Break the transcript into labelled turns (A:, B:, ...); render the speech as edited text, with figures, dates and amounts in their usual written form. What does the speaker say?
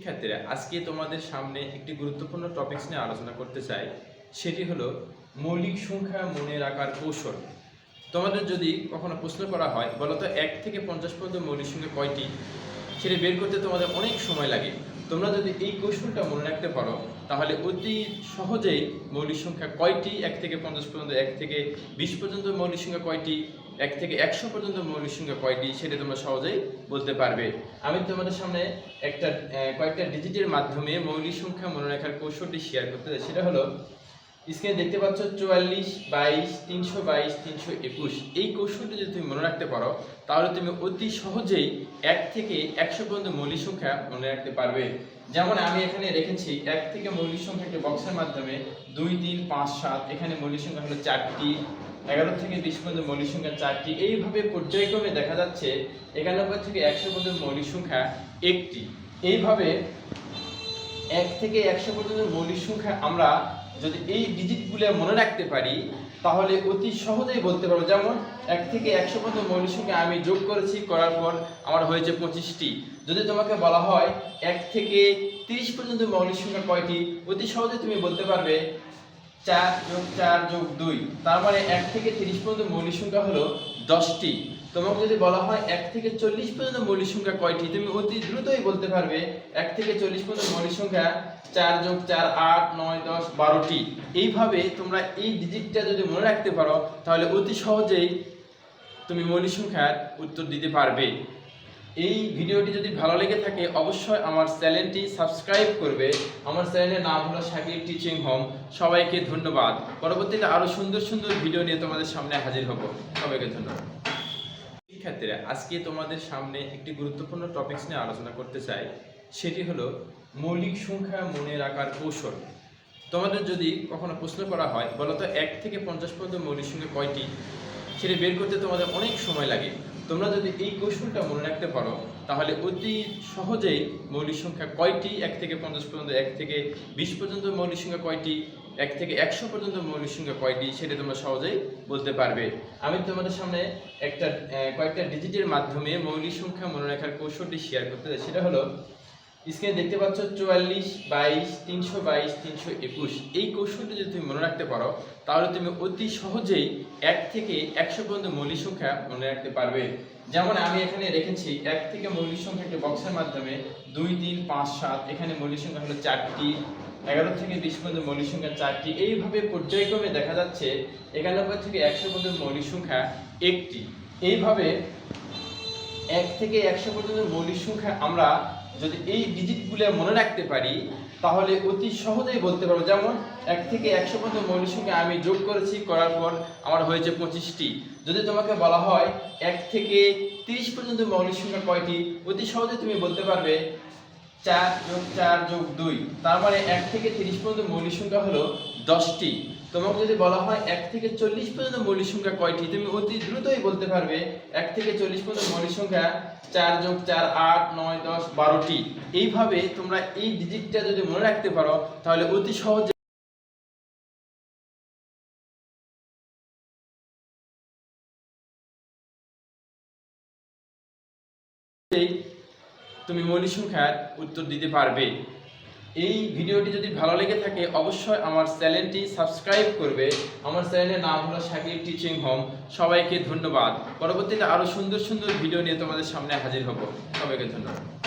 A: শিক্ষার্থীরা আজকে তোমাদের সামনে একটি গুরুত্বপূর্ণ টপিকস নিয়ে আলোচনা করতে চাই। সেটি হলো মৌলিক সংখ্যা মনে রাখার কৌশল। তোমাদের যদি কখনো প্রশ্ন করা হয় বলতো 1 থেকে 50 পর্যন্ত মৌলিক সংখ্যা কয়টি, সেটা বের করতে তোমাদের অনেক সময় লাগে। তোমরা যদি এই কৌশলটা মনে রাখতে পারো তাহলে অতি সহজেই মৌলিক সংখ্যা কয়টি 1 থেকে 50 পর্যন্ত, 1 থেকে 20 পর্যন্ত মৌলিক সংখ্যা কয়টি, 1 থেকে 100 পর্যন্ত মৌলিক সংখ্যা কয়টি সেটা তোমরা সহজেই বলতে পারবে। আমি তোমাদের সামনে কয়েকটা ডিজিটের মাধ্যমে মৌলিক সংখ্যা মনে রাখার কৌশলটি শেয়ার করতে চাই। সেটা হলো স্ক্রিনে দেখতে পাচ্ছ 44, 22, 322, 321। এই কৌশলটি যদি তুমি মনে রাখতে পারো তাহলে তুমি অতি সহজেই 1 থেকে 100 পর্যন্ত মৌলিক সংখ্যা মনে রাখতে পারবে। যেমন আমি এখানে রেখেছি 1 থেকে মৌলিক সংখ্যা একটি বক্সের মাধ্যমে 2, 3, 5, 7। এখানে মৌলিক সংখ্যা হলো 4টি। 11 থেকে 20 পর্যন্ত মৌলিক সংখ্যা 4টি। এইভাবে পর্যায়ক্রমে দেখা যাচ্ছে 91 থেকে 100 পর্যন্ত মৌলিক সংখ্যা 1টি। এইভাবে 1 থেকে 100 পর্যন্ত মৌলিক সংখ্যা আমরা যদি এই ডিজিটগুলো মনে রাখতে পারি তাহলে অতি সহজেই বলতে পারবো। যেমন 1 থেকে 100 পর্যন্ত মৌলিক সংখ্যা আমি যোগ করেছি, করার পর আমার হয়েছে 25টি। যদি তোমাকে বলা হয় 1 থেকে 30 পর্যন্ত মৌলিক সংখ্যা কয়টি, অতি সহজে তুমি বলতে পারবে 4 + 4 + 2। তার মানে 1 থেকে 30 পর্যন্ত মৌলিক সংখ্যা হলো 10টি। তোমাকে যদি বলা হয় 1 থেকে 40 পর্যন্ত মৌলিক সংখ্যা কয়টি, তুমি অতি দ্রুতই বলতে পারবে 1 থেকে 40 পর্যন্ত মৌলিক সংখ্যা 4 + 4 8 9 10 12টি। এইভাবে তোমরা এই ডিজিটটা যদি মনে রাখতে পারো তাহলে অতি সহজেই তুমি মৌলিক সংখ্যার উত্তর দিতে পারবে। এই ভিডিওটি যদি ভালো লেগে থাকে অবশ্যই আমার চ্যানেলটি সাবস্ক্রাইব করবে। আমার চ্যানেলের নাম হলো শাকির টিচিং হোম। সবাইকে ধন্যবাদ। পরবর্তীতে আরো সুন্দর সুন্দর ভিডিও নিয়ে তোমাদের সামনে হাজির হব। সবাইকে ধন্যবাদ। শিক্ষার্থীরা আজকে তোমাদের সামনে একটি গুরুত্বপূর্ণ টপিকস নিয়ে আলোচনা করতে চাই। সেটি হলো মৌলিক সংখ্যা মনে রাখার কৌশল। তোমাদের যদি কখনো প্রশ্ন করা হয় বলতো 1 থেকে 50 পর্যন্ত মৌলিক সংখ্যা কয়টি, সেটা বের করতে তোমাদের অনেক সময় লাগে। তোমরা যদি এই কৌশলটা মনে রাখতে পারো তাহলে অতি সহজেই মৌলিক সংখ্যা কয়টি 1 থেকে 50 পর্যন্ত, 1 থেকে 20 পর্যন্ত মৌলিক সংখ্যা কয়টি, 1 থেকে 100 পর্যন্ত মৌলিক সংখ্যা কয়টি সেটা তোমরা সহজেই বলতে পারবে। আমি তোমাদের সামনে কয়েকটা ডিজিটের মাধ্যমে মৌলিক সংখ্যা মনে রাখার কৌশলটি শেয়ার করতে চাই। সেটা হলো স্ক্রিনে দেখতে পাচ্ছ 44, 22, 322, 321। এই কৌশলটি যদি তুমি মনে রাখতে পারো তাহলে তুমি অতি সহজেই 1 থেকে 100 পর্যন্ত মৌলিক সংখ্যা মনে রাখতে পারবে। যেমন আমি এখানে রেখেছি 1 থেকে মৌলিক সংখ্যা একটি বক্সের মাধ্যমে 2, 3, 5, 7। এখানে মৌলিক সংখ্যা হলো 4টি। 11 থেকে 20 পর্যন্ত মৌলিক সংখ্যা 4টি। এইভাবে পর্যায়ক্রমে দেখা যাচ্ছে 91 থেকে 100 পর্যন্ত মৌলিক সংখ্যা 1টি। এইভাবে 1 থেকে 100 পর্যন্ত মৌলিক সংখ্যা আমরা যদি এই ডিজিটগুলো মনে রাখতে পারি তাহলে অতি সহজেই বলতে পারবো। যেমন 1 থেকে 100 পর্যন্ত মৌলিক সংখ্যা আমি যোগ করেছি, করার পর আমার হয়েছে 25টি। যদি তোমাকে বলা হয় 1 থেকে 30 পর্যন্ত মৌলিক সংখ্যা কয়টি, অতি সহজে তুমি বলতে পারবে 4 + 4 + 2। তার মানে 1 থেকে 30 পর্যন্ত মৌলিক সংখ্যা হলো 10টি। তোমাকে যদি বলা হয় 1 থেকে 40 পর্যন্ত মৌলিক সংখ্যা কয়টি, তুমি অতি দ্রুতই বলতে পারবে 1 থেকে 40 পর্যন্ত মৌলিক সংখ্যা 4 + 4 8 9 10 12টি। এইভাবে তোমরা এই ডিজিটটা যদি মনে রাখতে পারো তাহলে অতি সহজে তুমি মৌলিক সংখ্যার উত্তর দিতে পারবে। এই ভিডিওটি যদি ভালো লেগে থাকে অবশ্যই আমার চ্যানেলটি সাবস্ক্রাইব করবে। আমার চ্যানেলের নাম হলো শাকির টিচিং হোম। সবাইকে ধন্যবাদ। পরবর্তীতে আরো সুন্দর সুন্দর ভিডিও নিয়ে তোমাদের সামনে হাজির হব। সবাইকে ধন্যবাদ।